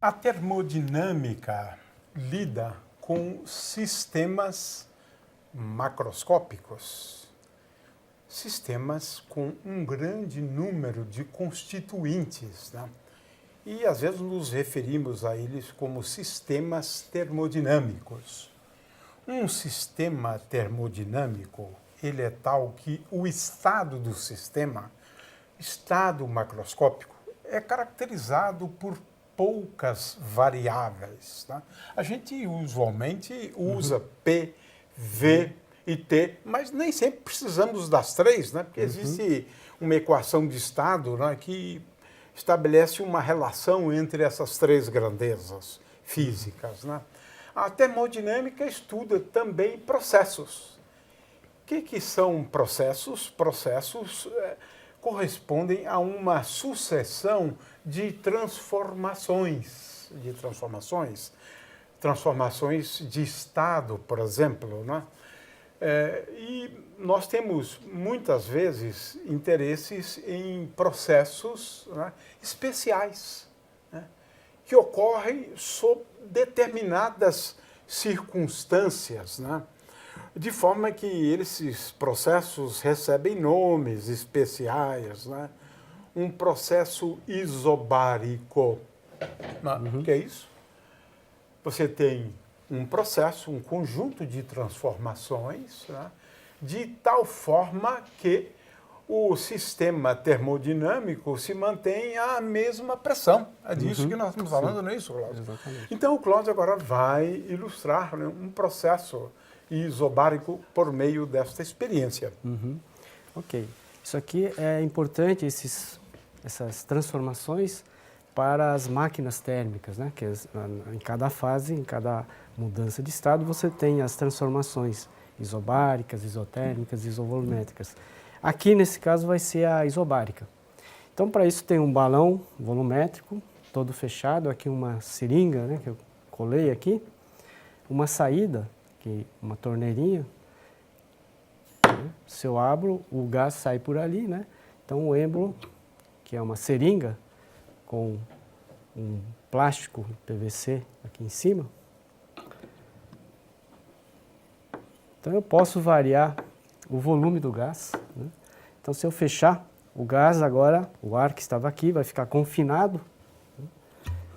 A termodinâmica lida com sistemas macroscópicos, sistemas com um grande número de constituintes, né? E às vezes nos referimos a eles como sistemas termodinâmicos. Um sistema termodinâmico, ele é tal que o estado do sistema, estado macroscópico, é caracterizado por poucas variáveis, tá? A gente usualmente usa P, V e T, mas nem sempre precisamos das três, né? Porque existe uma equação de estado, né, que estabelece uma relação entre essas três grandezas físicas, né? A termodinâmica estuda também processos. O que são processos? Processos correspondem a uma sucessão de transformações de estado, por exemplo, né? E nós temos muitas vezes interesses em processos, né, especiais, né, que ocorrem sob determinadas circunstâncias, né, de forma que esses processos recebem nomes especiais, né? Um processo isobárico. O que é isso? Você tem um processo, um conjunto de transformações, né, de tal forma que o sistema termodinâmico se mantém à mesma pressão. É disso que nós estamos falando, não é isso, Cláudio? Exatamente. Então, o Cláudio agora vai ilustrar, né, um processo isobárico por meio desta experiência. Ok. Isso aqui é importante, essas transformações para as máquinas térmicas, né? Que em cada fase, em cada mudança de estado, você tem as transformações isobáricas, isotérmicas, isovolumétricas. Aqui, nesse caso, vai ser a isobárica. Então, para isso, tem um balão volumétrico, todo fechado, aqui uma seringa, né, que eu colei aqui, uma saída, uma torneirinha. Se eu abro, o gás sai por ali, né? Então, o êmbolo, que é uma seringa, com um plástico PVC aqui em cima. Então, eu posso variar o volume do gás, né? Então, se eu fechar o gás agora, o ar que estava aqui vai ficar confinado.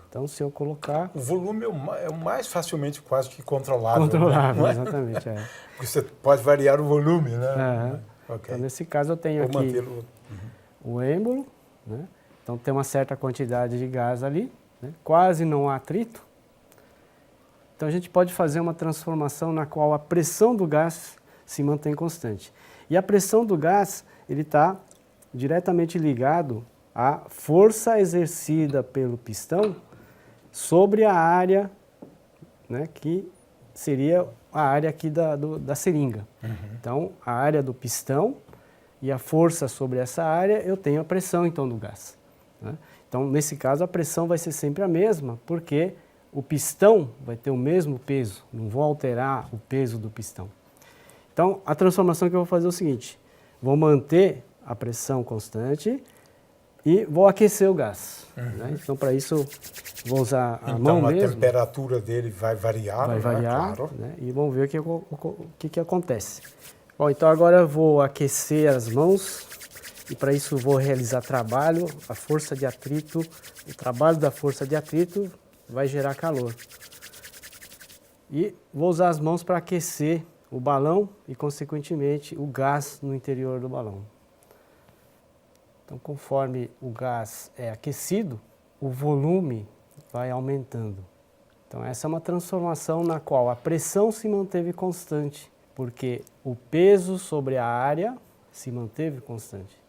Então, se eu colocar... O volume é o mais facilmente quase que controlável. Controlável, né? exatamente. É. Porque você pode variar o volume, né? Okay. Então, nesse caso, eu tenho aqui o êmbolo, né? Então, tem uma certa quantidade de gás ali, né? Quase não há atrito. Então, a gente pode fazer uma transformação na qual a pressão do gás se mantém constante. E a pressão do gás, ele está diretamente ligado à força exercida pelo pistão sobre a área, né, que seria a área aqui da seringa. Então, a área do pistão e a força sobre essa área, eu tenho a pressão, então, do gás, né? Então, nesse caso, a pressão vai ser sempre a mesma, porque o pistão vai ter o mesmo peso, não vou alterar o peso do pistão. Então, a transformação que eu vou fazer é o seguinte: vou manter a pressão constante e vou aquecer o gás, né? Então, para isso, vou usar a mão mesmo. Então, a temperatura dele vai variar, vai variar, claro. Né? E vamos ver o que acontece. Bom, então agora eu vou aquecer as mãos e para isso eu vou realizar trabalho, a força de atrito, o trabalho da força de atrito vai gerar calor. E vou usar as mãos para aquecer o balão e, consequentemente, o gás no interior do balão. Então, conforme o gás é aquecido, o volume vai aumentando. Então, essa é uma transformação na qual a pressão se manteve constante, porque o peso sobre a área se manteve constante.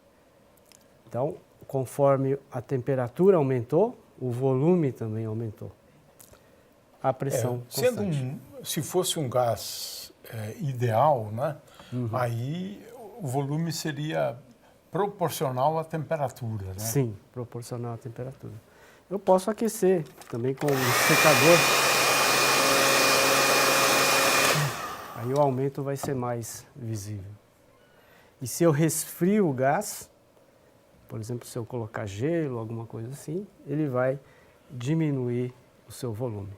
Então, conforme a temperatura aumentou, o volume também aumentou. A pressão constante. Se fosse um gás ideal, né, aí o volume seria proporcional à temperatura, né? Sim, proporcional à temperatura. Eu posso aquecer também com um secador. Aí o aumento vai ser mais visível. E se eu resfrio o gás, por exemplo, se eu colocar gelo, alguma coisa assim, ele vai diminuir o seu volume.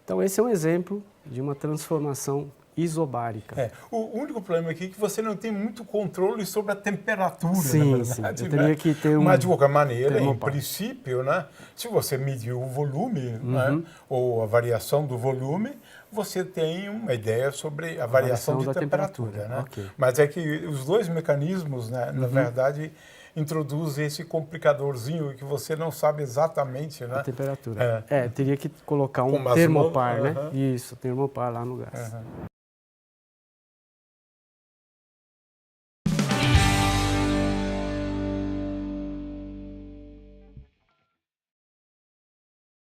Então, esse é um exemplo de uma transformação isobárica. O único problema aqui é que você não tem muito controle sobre a temperatura, sim, na verdade. Sim. Eu teria que ter Mas, de qualquer maneira, em princípio, né, se você medir o volume, né, ou a variação do volume, você tem uma ideia sobre a variação de temperatura. Né? Okay. Mas é que os dois mecanismos, né, na verdade, introduzem esse complicadorzinho que você não sabe exatamente, né? A temperatura. Teria que colocar um termopar, né? Isso, termopar lá no gás.